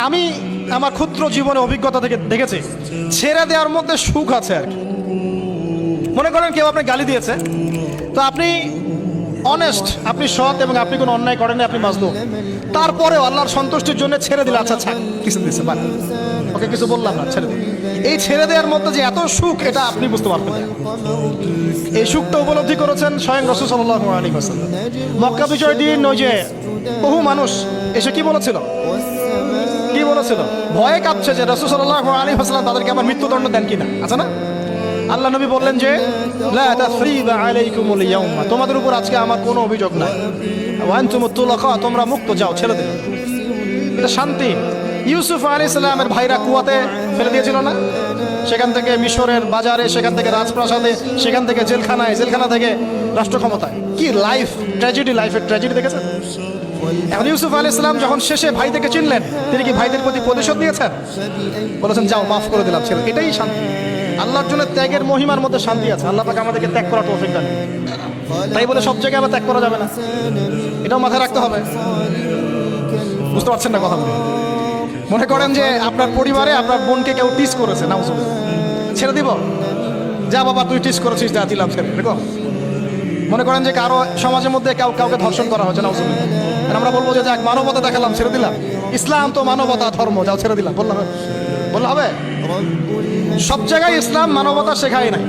আমি আমার ক্ষুদ্র জীবনে অভিজ্ঞতা থেকে দেখেছি ছেড়ে দেওয়ার মধ্যে সুখ আছে আর কি। মনে করেন কেউ আপনাকে গালি দিয়েছে, তো আপনি অনেস্ট, আপনি সৎ এবং আপনি কোনো অন্যায় করেন, আপনি মাজলুম, তারপরেও আল্লাহর সন্তুষ্টির জন্য ছেড়ে দিলে, আচ্ছা ছাড়, কিছু দিচ্ছে বাদ, ওকে কিছু বললাম না, ছেড়ে দিন। এই ছেড়ে দেওয়ার মধ্যে যে এত সুখ, এটা আপনি বুঝতে পারবেন না। এই সুখটা উপলব্ধি করেছেন স্বয়ং রাসূল সাল্লাল্লাহু আলাইহি ওয়াসাল্লাম। মক্কা বিজয় দিন ওই যে বহু মানুষ এসে কি বলেছিল, ভয়ে কাঁপছে যে রাসূল সাল্লাল্লাহু আলাইহি ওয়াসাল্লাম তাদেরকে আবার মৃত্যুদণ্ড দেন কিনা, আছে না? আল্লাহ নবী বললেন যে লা তাসরিবা আলাইকুমুল ইয়াউমা, তোমাদের উপর আজকে আমার কোনো অভিযোগ নাই, ওয়া আনতুমুত তুলাকা, তোমরা মুক্ত, যাও, ছেড়ে দিন। এটা শান্তি। ইউসুফ আলাইহিস সালামের ভাইরা কুয়াতে ফেলে দিয়েছিল না, সেখান থেকে মিশরের বাজারে, সেখান থেকে রাজপ্রাসাদে, সেখান থেকে জেলখানায়, জেলখানা থেকে রাষ্ট্র ক্ষমতায়। কি লাইফ, ট্র্যাজেডি, লাইফের ট্র্যাজেডি দেখেছেন? এখন ইউসুফ আলাইহিস সালাম যখন শেষে ভাইদেরকে চিনলেন, তিনি কি ভাইদের প্রতি প্রতিশোধ নিয়েছেন? বলেছেন যাও, মাফ করে দিলাম, ছেড়ে। এটাই শান্তি। আল্লাহর জন্য ত্যাগের মহিমার মধ্যে শান্তি আছে। আল্লাহ পাক আমাদেরকে ত্যাগ করার তৌফিক দান। তাই বলে সব জায়গায় আবার ত্যাগ করা যাবে না, এটাও মাথায় রাখতে হবে। বুঝতে পারছেন না কথা? মনে করেন যে আপনার পরিবারে আপনার বোনকে কেউ টিস করেছে, নাউজুবিল্লাহ, ছেড়ে দিব? যা বাবা, তুই টিস করেছিস, যা, দিলাম, ছেড়ে। দেখো, মনে করেন যে কারো সমাজের মধ্যে কাউকে ধর্ষণ করা হয়েছে, নাউজুবিল্লাহ, আমরা বলবো যে যাক, মানবতা দেখালাম, ছেড়ে দিলাম। ইসলাম তো মানবতা ধর্ম, যাও, ছেড়ে দিলাম, বললাম, বললে হবে? সব জায়গায় ইসলাম মানবতা শেখায় নাই,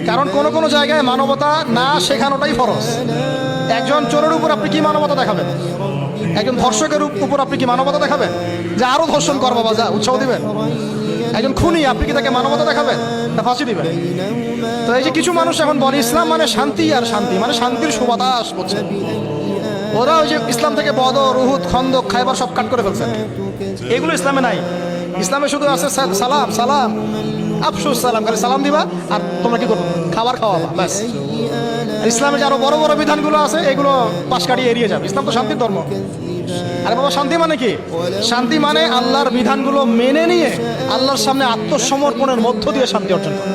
কারণ কোন কোন জায়গায় মানবতা না শেখানোটাই ফরজ। একজন চোরের উপর আপনি কি মানবতা দেখাবেন? একজন ধর্ষকের উপর আপনি কি মানবতা দেখাবেন যে আরো ধর্ষণ কর বাবা, যা, উৎসাহ দিবেন? একজন খুনি, আপনি কি তাকে মানবতা দেখাবেন না ফাঁসি দিবেন? তো এই যে কিছু মানুষ এখন বলে ইসলাম মানে শান্তি, আর শান্তি মানে শান্তির সুবাতাস করছে। ওরা ওই যে ইসলাম থেকে বদর, উহুদ, খন্দক, খায়বার সব কাট করে ফেলছে। এগুলো ইসলামে নাই। ইসলামে শুধু আছে সালাম, সালাম, আফসুস সালাম, খালি সালাম দিবা আর তোমরা কি করবো, খাবার খাওয়াবা, ব্যাস। ইসলামে যে আরো বড় বড় বিধানগুলো আছে, এগুলো পাশ কাটিয়ে এড়িয়ে যাবে। ইসলাম তো শান্তির ধর্ম। আরে বাবা, শান্তি মানে কি? শান্তি মানে আল্লাহর বিধানগুলো মেনে নিয়ে আল্লাহর সামনে আত্মসমর্পণের মধ্য দিয়ে শান্তি অর্জন করা।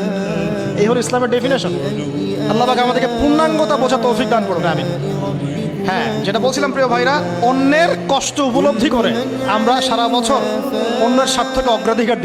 এই হলো ইসলামের ডেফিনেশন। আল্লাহ পাক আমাদেরকে পূর্ণাঙ্গতা বোঝা তৌফিক দান করবে, আমিন। হ্যাঁ, যেটা বলছিলাম প্রিয় ভাইরা, অন্যের কষ্ট উপলব্ধি করে আমরা সারা বছর অন্যের স্বার্থকে অগ্রাধিকার দিব।